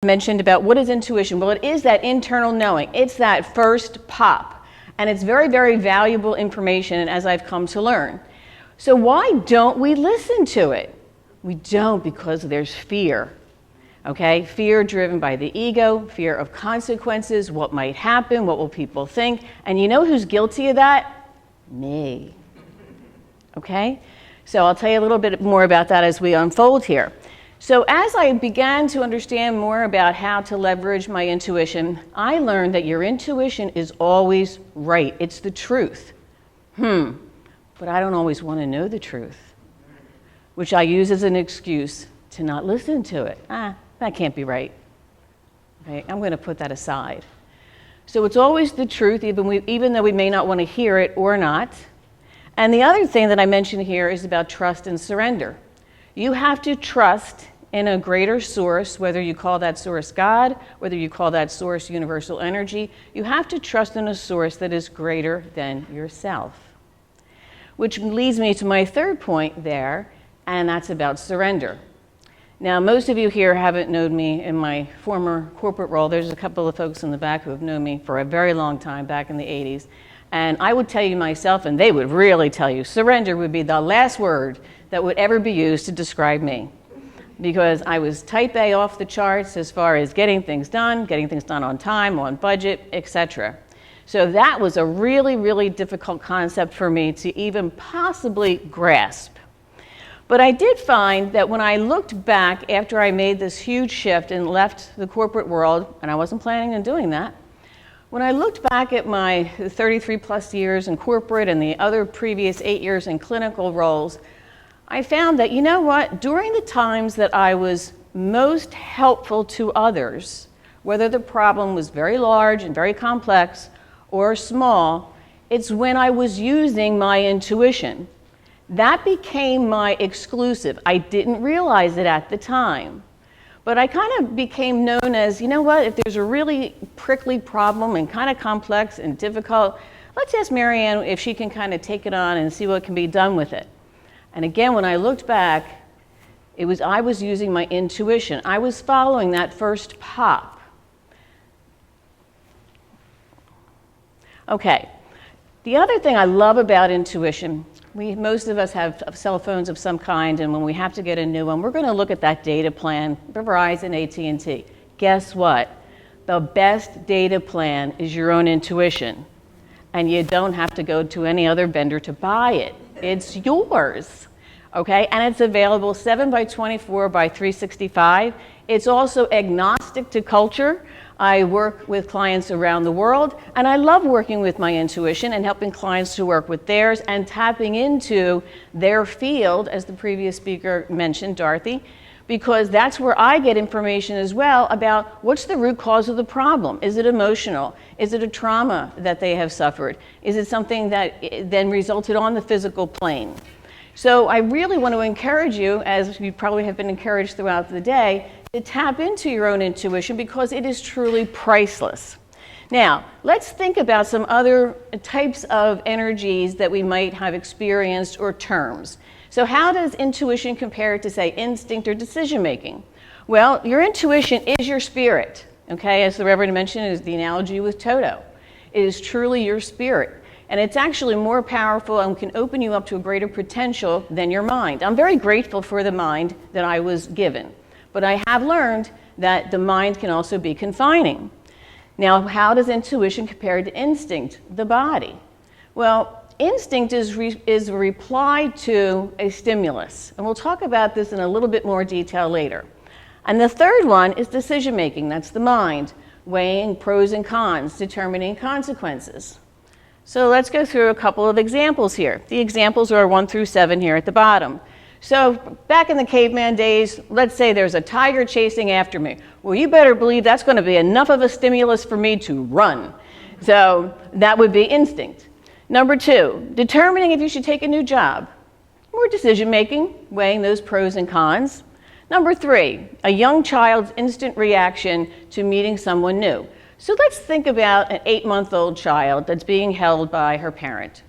mentioned about what is intuition. Well, it is that internal knowing. It's that first pop. And it's very, very valuable information, as I've come to learn. So why don't we listen to it? We don't because there's fear. Okay? Fear driven by the ego, fear of consequences, what might happen, what will people think. And you know who's guilty of that? Me. Okay? So I'll tell you a little bit more about that as we unfold here. So as I began to understand more about how to leverage my intuition, I learned that your intuition is always right. It's the truth. But I don't always want to know the truth, which I use as an excuse to not listen to it. That can't be right. Okay, I'm going to put that aside. So it's always the truth, even though we may not want to hear it or not. And the other thing that I mentioned here is about trust and surrender. You have to trust in a greater source, whether you call that source God, whether you call that source universal energy. You have to trust in a source that is greater than yourself. Which leads me to my third point there, and that's about surrender. Now, most of you here haven't known me in my former corporate role. There's a couple of folks in the back who have known me for a very long time, back in the 80s. And I would tell you myself, and they would really tell you, surrender would be the last word that would ever be used to describe me. Because I was type A off the charts as far as getting things done on time, on budget, etc. So that was a really, really difficult concept for me to even possibly grasp. But I did find that when I looked back after I made this huge shift and left the corporate world, and I wasn't planning on doing that, when I looked back at my 33 plus years in corporate and the other previous 8 years in clinical roles, I found that, you know what, during the times that I was most helpful to others, whether the problem was very large and very complex or small, it's when I was using my intuition. That became my exclusive. I didn't realize it at the time. But I kind of became known as, you know what, if there's a really prickly problem and kind of complex and difficult, let's ask Marianne if she can kind of take it on and see what can be done with it. And again, when I looked back, I was using my intuition. I was following that first pop. Okay. The other thing I love about intuition, most of us have cell phones of some kind, and when we have to get a new one, we're going to look at that data plan for Verizon, AT&T. Guess what? The best data plan is your own intuition, and you don't have to go to any other vendor to buy it. It's yours, okay? And it's available 7 by 24 by 365. It's also agnostic to culture. I work with clients around the world, and I love working with my intuition and helping clients to work with theirs and tapping into their field, as the previous speaker mentioned, Dorothy, because that's where I get information as well about what's the root cause of the problem. Is it emotional? Is it a trauma that they have suffered? Is it something that then resulted on the physical plane? So I really want to encourage you, as you probably have been encouraged throughout the day, to tap into your own intuition because it is truly priceless. Now, let's think about some other types of energies that we might have experienced or terms. So how does intuition compare to, say, instinct or decision making? Well, your intuition is your spirit, okay? As the Reverend mentioned, is the analogy with Toto. It is truly your spirit. And it's actually more powerful and can open you up to a greater potential than your mind. I'm very grateful for the mind that I was given. But I have learned that the mind can also be confining. Now, how does intuition compare to instinct, the body? Well, instinct is a reply to a stimulus. And we'll talk about this in a little bit more detail later. And the third one is decision making. That's the mind, weighing pros and cons, determining consequences. So let's go through a couple of examples here. The examples are 1 through 7 here at the bottom. So back in the caveman days, let's say there's a tiger chasing after me. Well, you better believe that's going to be enough of a stimulus for me to run. So that would be instinct. Number 2, determining if you should take a new job. More decision making, weighing those pros and cons. Number 3, a young child's instant reaction to meeting someone new. So let's think about an 8-month-old child that's being held by her parent.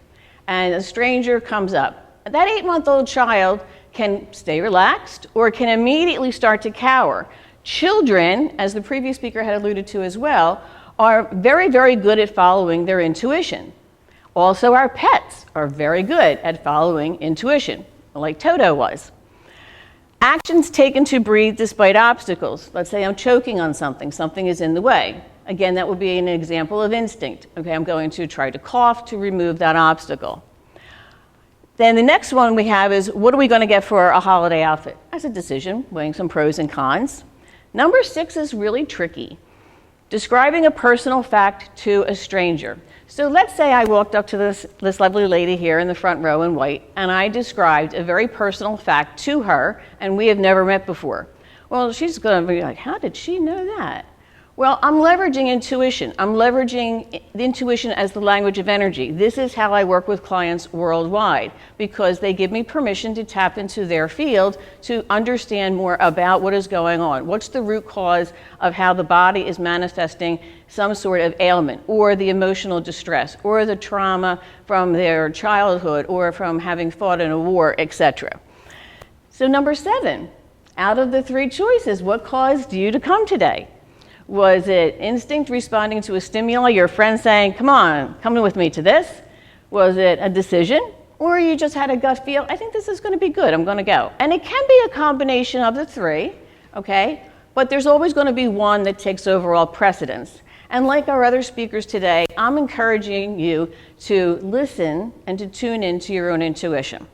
And a stranger comes up. That 8-month-old child can stay relaxed or can immediately start to cower, Children, as the previous speaker had alluded to as well, are very, very good at following their intuition. Also, our pets are very good at following intuition, like Toto was. Actions taken to breathe despite obstacles. Let's say I'm choking on something, something is in the way. Again, that would be an example of instinct. Okay, I'm going to try to cough to remove that obstacle. Then the next one we have is, what are we going to get for a holiday outfit? That's a decision, weighing some pros and cons. Number 6 is really tricky. Describing a personal fact to a stranger. So let's say I walked up to this lovely lady here in the front row in white, and I described a very personal fact to her, and we have never met before. Well, she's going to be like, how did she know that? Well, I'm leveraging intuition. I'm leveraging the intuition as the language of energy. This is how I work with clients worldwide, because they give me permission to tap into their field to understand more about what is going on. What's the root cause of how the body is manifesting some sort of ailment, or the emotional distress, or the trauma from their childhood, or from having fought in a war, etc. So number 7, out of the 3 choices, what caused you to come today? Was it instinct responding to a stimuli, your friend saying, come on, come with me to this? Was it a decision? Or you just had a gut feel, I think this is going to be good, I'm going to go. And it can be a combination of the 3, okay? But there's always going to be one that takes overall precedence. And like our other speakers today, I'm encouraging you to listen and to tune into your own intuition.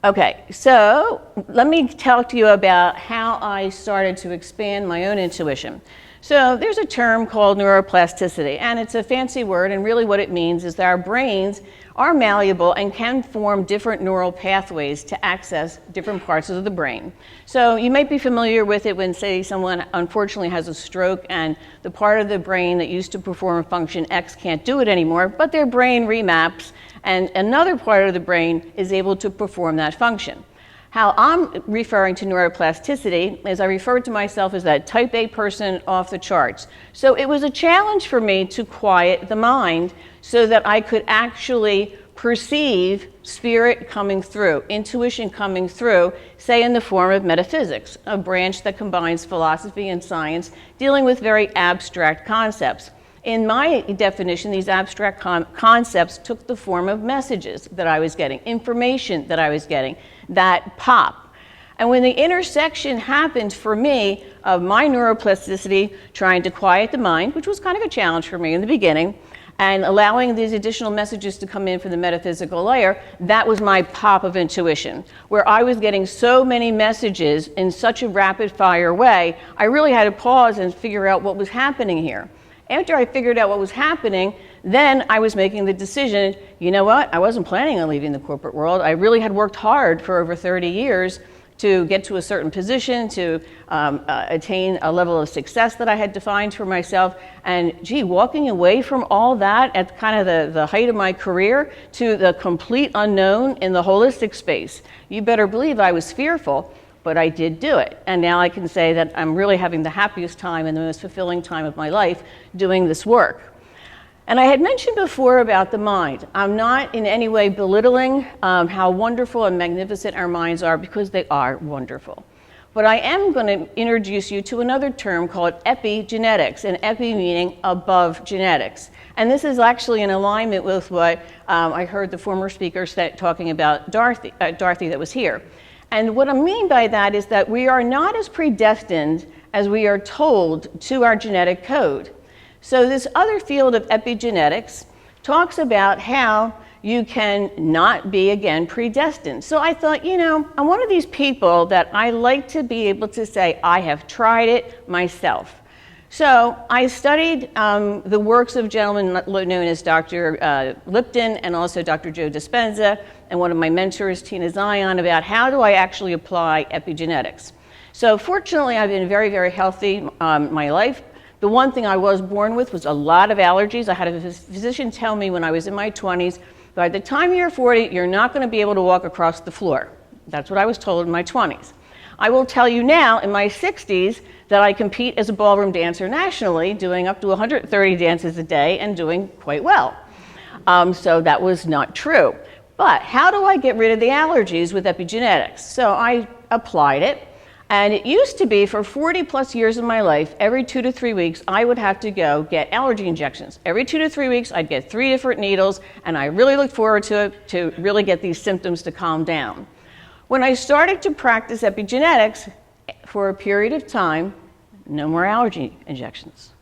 Okay, so let me talk to you about how I started to expand my own intuition. So there's a term called neuroplasticity, and it's a fancy word, and really what it means is that our brains are malleable and can form different neural pathways to access different parts of the brain. So you might be familiar with it when, say, someone unfortunately has a stroke and the part of the brain that used to perform function X can't do it anymore, but their brain remaps and another part of the brain is able to perform that function. How I'm referring to neuroplasticity is I refer to myself as that type A person off the charts. So it was a challenge for me to quiet the mind so that I could actually perceive spirit coming through, intuition coming through, say in the form of metaphysics, a branch that combines philosophy and science dealing with very abstract concepts. In my definition, these abstract concepts took the form of messages that I was getting, information that I was getting, that pop. And when the intersection happened for me of my neuroplasticity trying to quiet the mind, which was kind of a challenge for me in the beginning, and allowing these additional messages to come in from the metaphysical layer, that was my pop of intuition, where I was getting so many messages in such a rapid fire way, I really had to pause and figure out what was happening here. After I figured out what was happening, then I was making the decision, you know what, I wasn't planning on leaving the corporate world. I really had worked hard for over 30 years to get to a certain position, to attain a level of success that I had defined for myself. And gee, walking away from all that at kind of the height of my career to the complete unknown in the holistic space, you better believe I was fearful. But I did do it. And now I can say that I'm really having the happiest time and the most fulfilling time of my life doing this work. And I had mentioned before about the mind. I'm not in any way belittling how wonderful and magnificent our minds are, because they are wonderful. But I am going to introduce you to another term called epigenetics, and epi meaning above genetics. And this is actually in alignment with what I heard the former speaker talking about, Dorothy that was here. And what I mean by that is that we are not as predestined as we are told to our genetic code. So this other field of epigenetics talks about how you can not be, again, predestined. So I thought, you know, I'm one of these people that I like to be able to say, I have tried it myself. So I studied the works of gentlemen known as Dr. Lipton and also Dr. Joe Dispenza, and one of my mentors, Tina Zion, about how do I actually apply epigenetics. So fortunately, I've been very, very healthy my life. The one thing I was born with was a lot of allergies. I had a physician tell me when I was in my 20s, by the time you're 40, you're not going to be able to walk across the floor. That's what I was told in my 20s. I will tell you now, in my 60s, that I compete as a ballroom dancer nationally, doing up to 130 dances a day and doing quite well. So that was not true. But how do I get rid of the allergies with epigenetics? So I applied it, and it used to be for 40 plus years of my life, every 2 to 3 weeks, I would have to go get allergy injections. Every 2 to 3 weeks, I'd get 3 different needles, and I really looked forward to it to really get these symptoms to calm down. When I started to practice epigenetics for a period of time, no more allergy injections.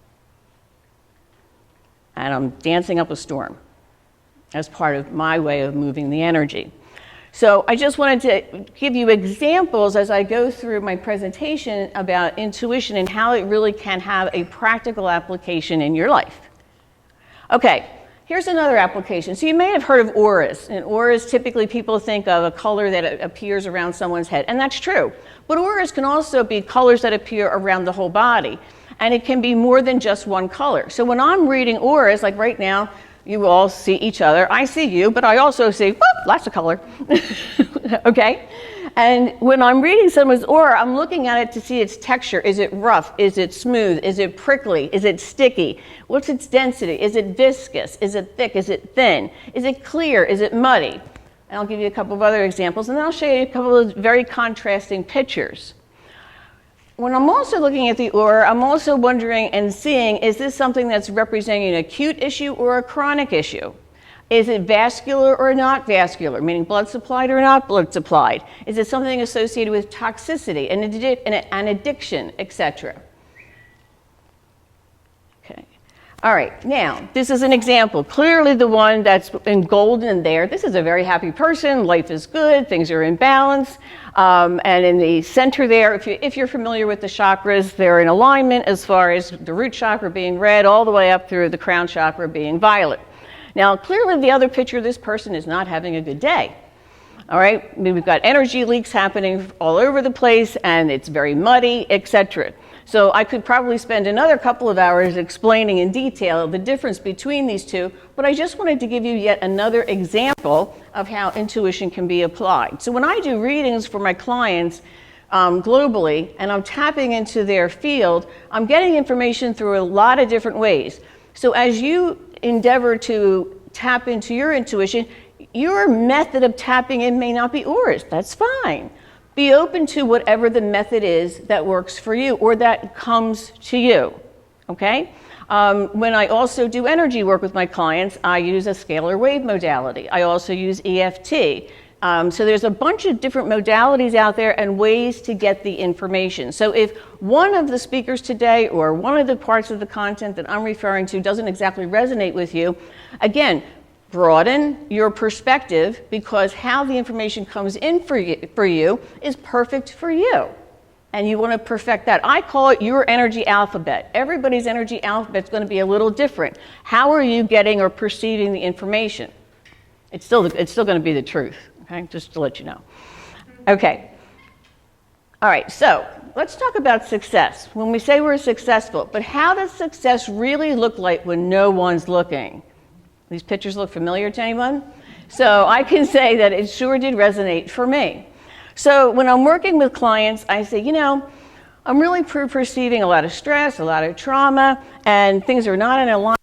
And I'm dancing up a storm as part of my way of moving the energy. So I just wanted to give you examples as I go through my presentation about intuition and how it really can have a practical application in your life. Okay, here's another application. So you may have heard of auras, and auras typically people think of a color that appears around someone's head, and that's true. But auras can also be colors that appear around the whole body, and it can be more than just one color. So when I'm reading auras, like right now, you all see each other. I see you, but I also see, whoop, lots of color. Okay? And when I'm reading someone's aura, I'm looking at it to see its texture. Is it rough? Is it smooth? Is it prickly? Is it sticky? What's its density? Is it viscous? Is it thick? Is it thin? Is it clear? Is it muddy? And I'll give you a couple of other examples, and then I'll show you a couple of very contrasting pictures. When I'm also looking at the aura, I'm also wondering and seeing, is this something that's representing an acute issue or a chronic issue? Is it vascular or not vascular, meaning blood supplied or not blood supplied? Is it something associated with toxicity, an addiction, etc.? Okay. All right, now, this is an example. Clearly the one that's in golden there, this is a very happy person, life is good, things are in balance. And in the center there, if you're familiar with the chakras, they're in alignment as far as the root chakra being red all the way up through the crown chakra being violet. Now, clearly the other picture, this person is not having a good day. All right, I mean, we've got energy leaks happening all over the place, and it's very muddy, etc. So I could probably spend another couple of hours explaining in detail the difference between these two, but I just wanted to give you yet another example of how intuition can be applied. So when I do readings for my clients globally, and I'm tapping into their field, I'm getting information through a lot of different ways. So as you endeavor to tap into your intuition, your method of tapping in may not be auras. That's fine. Be open to whatever the method is that works for you or that comes to you, okay? When I also do energy work with my clients, I use a scalar wave modality. I also use EFT. So there's a bunch of different modalities out there and ways to get the information. So if one of the speakers today or one of the parts of the content that I'm referring to doesn't exactly resonate with you, again, broaden your perspective, because how the information comes in for you is perfect for you. And you want to perfect that. I call it your energy alphabet. Everybody's energy alphabet is going to be a little different. How are you getting or perceiving the information? It's still going to be the truth, okay? Just to let you know. Okay. All right, so let's talk about success. When we say we're successful, but how does success really look like when no one's looking? These pictures look familiar to anyone? So I can say that it sure did resonate for me. So when I'm working with clients, I say, you know, I'm really perceiving a lot of stress, a lot of trauma, and things are not in alignment.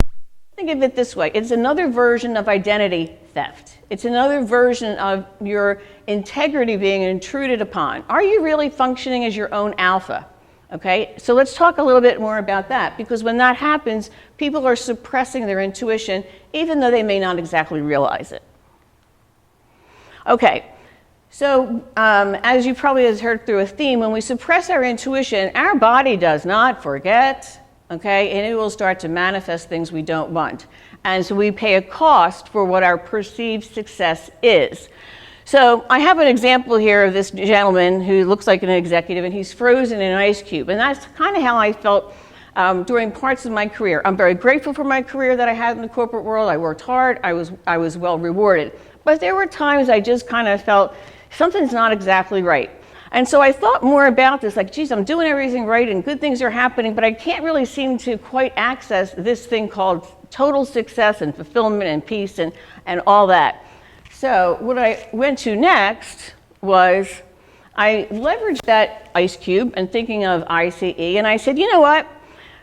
Think of it this way. It's another version of identity theft. It's another version of your integrity being intruded upon. Are you really functioning as your own alpha? Okay, so let's talk a little bit more about that, because when that happens, people are suppressing their intuition, even though they may not exactly realize it. Okay, so as you probably have heard through a theme, when we suppress our intuition, our body does not forget, okay, and it will start to manifest things we don't want. And so we pay a cost for what our perceived success is. So I have an example here of this gentleman who looks like an executive, and he's frozen in an ice cube. And that's kind of how I felt during parts of my career. I'm very grateful for my career that I had in the corporate world. I worked hard. I was well rewarded. But there were times I just kind of felt something's not exactly right. And so I thought more about this, like, geez, I'm doing everything right and good things are happening, but I can't really seem to quite access this thing called total success and fulfillment and peace and all that. So what I went to next was I leveraged that ice cube and thinking of ICE, and I said, you know what?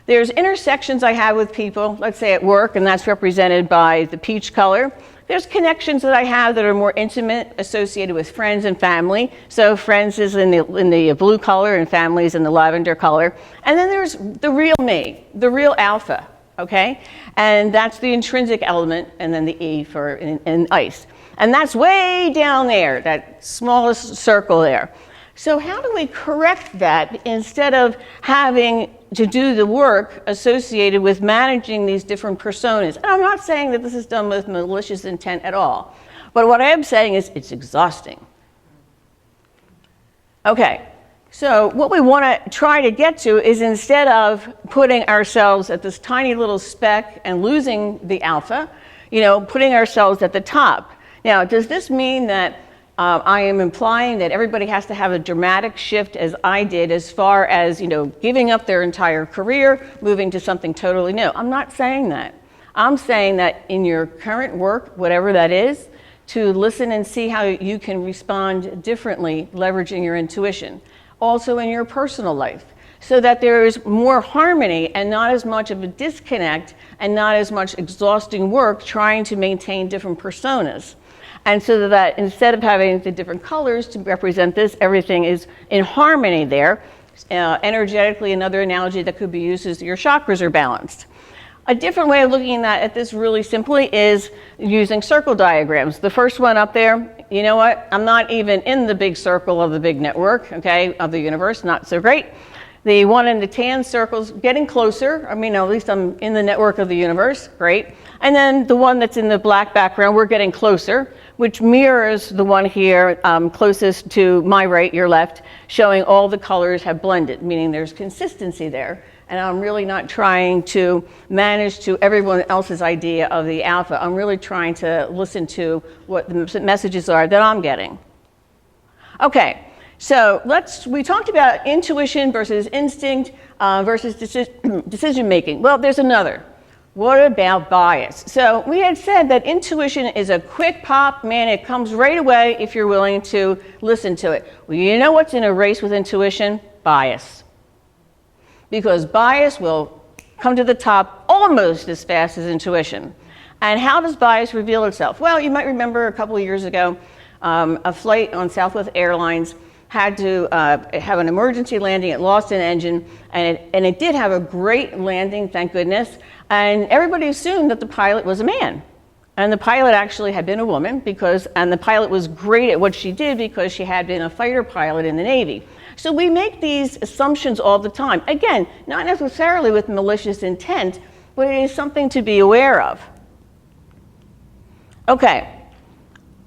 There's intersections I have with people, let's say at work, and that's represented by the peach color. There's connections that I have that are more intimate, associated with friends and family. So friends is in the blue color and family is in the lavender color. And then there's the real me, the real alpha, okay? And that's the intrinsic element, and then the E for in ice. And that's way down there, that smallest circle there. So how do we correct that instead of having to do the work associated with managing these different personas? And I'm not saying that this is done with malicious intent at all, but what I am saying is it's exhausting. Okay, so what we want to try to get to is, instead of putting ourselves at this tiny little speck and losing the alpha, putting ourselves at the top. Now, does this mean that I am implying that everybody has to have a dramatic shift as I did, as far as, giving up their entire career, moving to something totally new? I'm not saying that. I'm saying that in your current work, whatever that is, to listen and see how you can respond differently, leveraging your intuition. Also in your personal life, so that there is more harmony and not as much of a disconnect and not as much exhausting work trying to maintain different personas. And so that instead of having the different colors to represent this, everything is in harmony there. Energetically, another analogy that could be used is your chakras are balanced. A different way of looking at this really simply is using circle diagrams. The first one up there, you know what? I'm not even in the big circle of the big network, okay, of the universe, not so great. The one in the tan circle's getting closer. I mean, at least I'm in the network of the universe, great. And then the one that's in the black background, we're getting closer, which mirrors the one here closest to my right, your left, showing all the colors have blended, meaning there's consistency there. And I'm really not trying to manage to everyone else's idea of the alpha. I'm really trying to listen to what the messages are that I'm getting. Okay, so we talked about intuition versus instinct versus decision making. Well, there's another. What about bias? So we had said that intuition is a quick pop, man, it comes right away if you're willing to listen to it. Well, you know what's in a race with intuition? Bias. Because bias will come to the top almost as fast as intuition. And how does bias reveal itself? Well, you might remember a couple of years ago, a flight on Southwest Airlines had to have an emergency landing. It lost an engine, and it did have a great landing, thank goodness. And everybody assumed that the pilot was a man. And the pilot actually had been a woman, and the pilot was great at what she did because she had been a fighter pilot in the Navy. So we make these assumptions all the time. Again, not necessarily with malicious intent, but it is something to be aware of. Okay,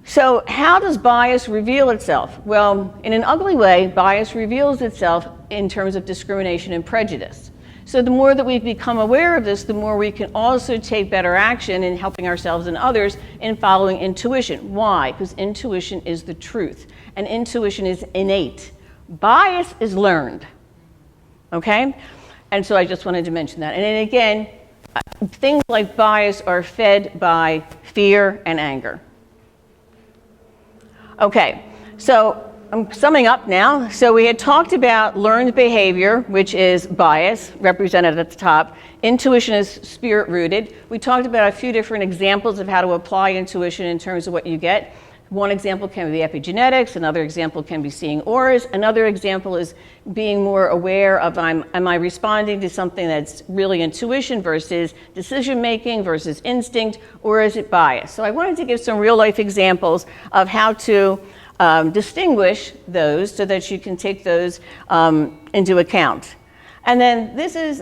so how does bias reveal itself? Well, in an ugly way, bias reveals itself in terms of discrimination and prejudice. So the more that we become aware of this, the more we can also take better action in helping ourselves and others in following intuition. Why? Because intuition is the truth, and intuition is innate. Bias is learned, okay? And so I just wanted to mention that. And then again, things like bias are fed by fear and anger. Okay, so I'm summing up now. So we had talked about learned behavior, which is bias, represented at the top. Intuition is spirit-rooted. We talked about a few different examples of how to apply intuition in terms of what you get. One example can be epigenetics, another example can be seeing auras, another example is being more aware of am I responding to something that's really intuition versus decision-making versus instinct, or is it bias? So I wanted to give some real-life examples of how to distinguish those so that you can take those into account. And then this is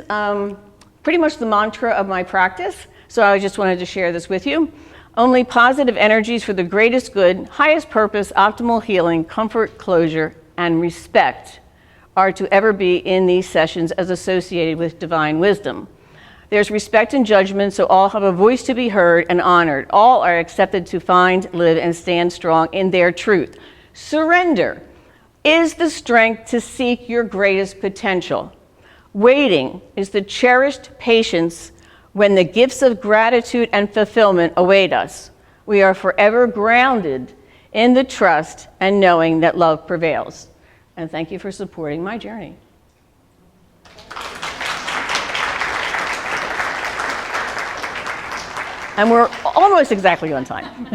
pretty much the mantra of my practice, so I just wanted to share this with you. Only positive energies for the greatest good, highest purpose, optimal healing, comfort, closure, and respect are to ever be in these sessions as associated with divine wisdom. There's respect and judgment, so all have a voice to be heard and honored. All are accepted to find, live, and stand strong in their truth. Surrender is the strength to seek your greatest potential. Waiting is the cherished patience when the gifts of gratitude and fulfillment await us. We are forever grounded in the trust and knowing that love prevails. And thank you for supporting my journey. And we're almost exactly on time.